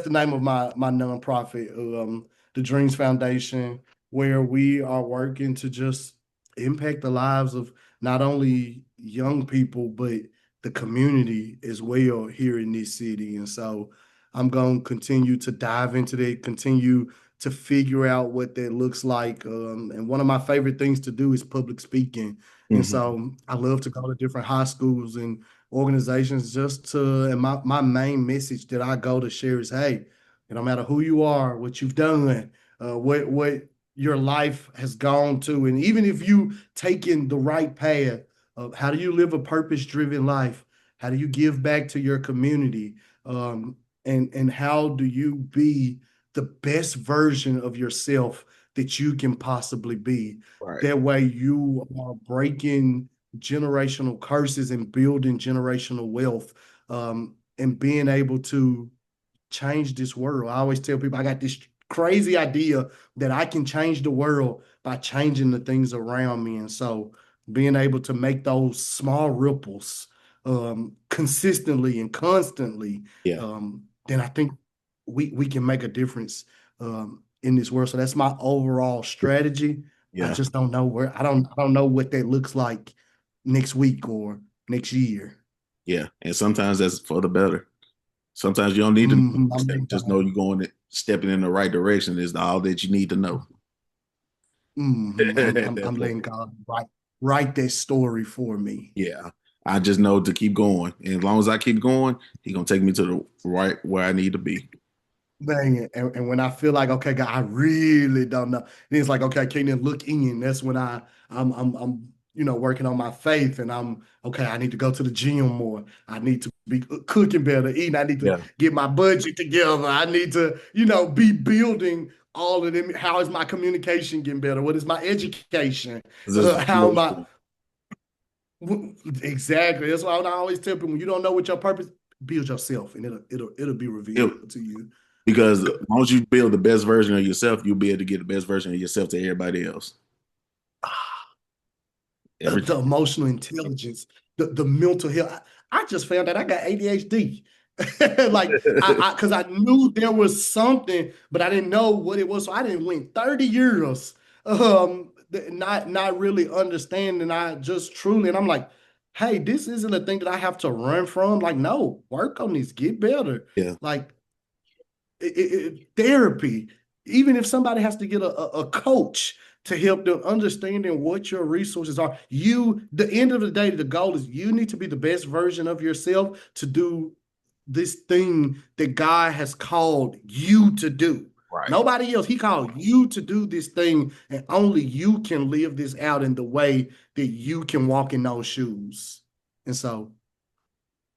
the name of my nonprofit, the Dreams Foundation, where we are working to just impact the lives of not only young people but the community as well here in this city. And so I'm going to continue to dive into that, continue to figure out what that looks like. And one of my favorite things to do is public speaking. And Hmm. so I love to go to different high schools and organizations and my main message that I go to share is, hey, no matter who you are, what you've done, what your life has gone to. And even if you taken the right path of how do you live a purpose-driven life? How do you give back to your community? Um, and how do you be the best version of yourself that you can possibly be? Right. That way you are breaking generational curses and building generational wealth, and being able to change this world. I always tell people I got this crazy idea that I can change the world by changing the things around me. And so being able to make those small ripples consistently and constantly, Yeah. then I think we can make a difference in this world. So that's my overall strategy. I Yeah. just don't know where I don't know what that looks like next week or next year. Yeah. And sometimes that's for the better. Sometimes you don't need to know the I'm step. letting Just know God. you're stepping in the right direction is all that you need to know. I'm That part. letting God write that story for me. Yeah. I just know to keep going. And as long as I keep going, He's gonna take me to the right where I need to be. Dang it. And when I feel like, okay, God, I really don't know. Then it's like, okay, Keenan, look in. That's when I'm working on my faith and I'm okay, I need to go to the gym more. I need to be cooking better, eating. I need to Yeah. get my budget together. I need to, be building all of them. How is my communication getting better? What is my education? 'Cause it's How am I? foundational. Exactly. That's why I always tell people when you don't know what your purpose, build yourself and it'll be It- revealed to you. because once you build the best version of yourself, you'll be able to get the best version of yourself to everybody else. Every The emotional intelligence, the mental health. I just found out I got ADHD. Like because I knew there was something, but I didn't know what it was. So I didn't went 30 years not really understanding. I just truly, and I'm like, hey, this isn't a thing that I have to run from. Like, no, work on this, get better. yeah. Like therapy, even if somebody has to get a coach to help them understanding what your resources are. The end of the day, the goal is you need to be the best version of yourself to do this thing that God has called you to do. Right. Nobody else. He called you to do this thing, and only you can live this out in the way that you can walk in those shoes. And so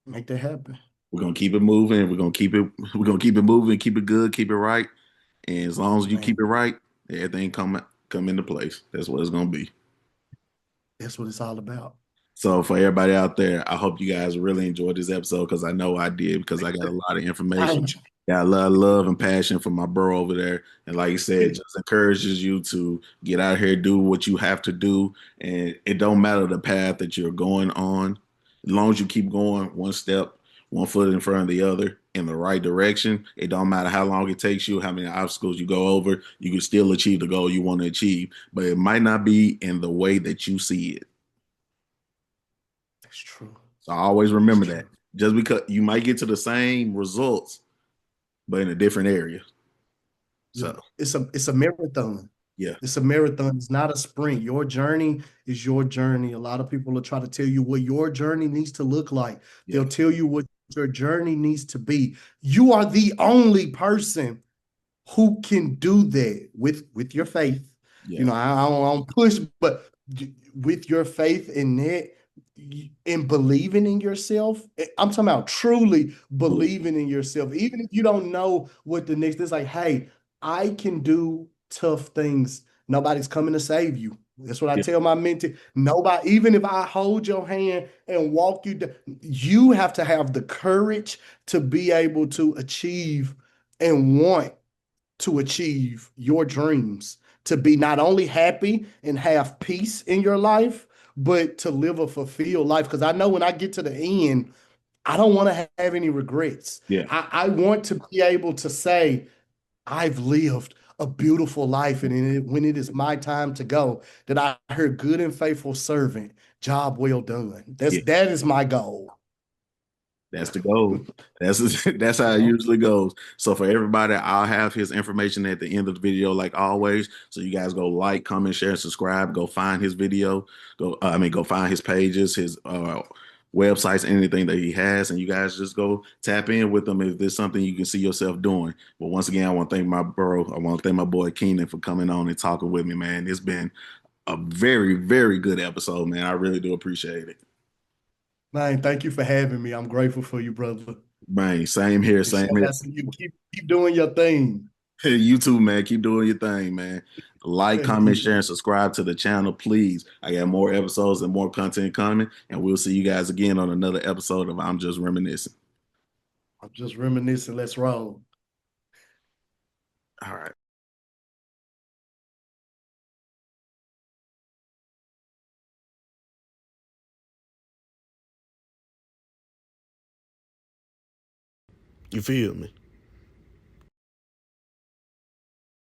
make that happen. We're gonna keep it moving. We're gonna keep it moving, keep it good, keep it right. And as long as you keep Man, it right, everything come into place. That's what it's gonna be. that's what it's all about. So for everybody out there, I hope you guys really enjoyed this episode because I know I did because I got a lot of I information. enjoy. Got a lot of love and passion for my bro over there. And like you said, just encourages you to get out here, do what you have to do. And it don't matter the path that you're going on. As long as you keep going one step, one foot in front of the other in the right direction, it don't matter how long it takes you, how many obstacles you go over, you can still achieve the goal you want to achieve. But it might not be in the way that you see it. That's true. So I always That's remember that. true. Just because you might get to the same results, but in a different area. Yeah. So It's a marathon. yeah, It's a marathon. It's not a sprint. Your journey is your journey. A lot of people will try to tell you what your journey needs to look like. yeah, They'll tell you what your journey needs to be. You are the only person who can do that with your faith. yeah, I don't push, but with your faith in that and believing in yourself. I'm talking about truly believing in yourself, even if you don't know what the next is. Like, hey, I can do tough things. Nobody's coming to save you. That's what I Yeah, tell my mentee. Nobody, even if I hold your hand and walk you down, you have to have the courage to be able to achieve and want to achieve your dreams, to be not only happy and have peace in your life, but to live a fulfilled life. Because I know when I get to the end, I don't want to have any regrets. yeah, I want to be able to say, I've lived a beautiful life. And when it is my time to go, that I heard good and faithful servant, job well done. yeah. That is my goal. That's the goal. That's how You it know? usually goes. So for everybody, I'll have his information at the end of the video, like always. So you guys go like, comment, share, and subscribe. Go find his video. Go find his pages, his websites, anything that he has, and you guys just go tap in with him if there's something you can see yourself doing. But once again, I want to thank my bro. I want to thank my boy Keenan for coming on and talking with me, man. It's been a very, very good episode, man. I really do appreciate it. Man, thank you for having me. I'm grateful for you, brother. Man, same here, And same shout here. out to you. Keep doing your thing. You too, man. Keep doing your thing, man. Like, Thank comment, you. share, and subscribe to the channel, please. I got more episodes and more content coming, and we'll see you guys again on another episode of I'm Just Reminiscing. I'm just reminiscing. Let's roll. All right. You feel me?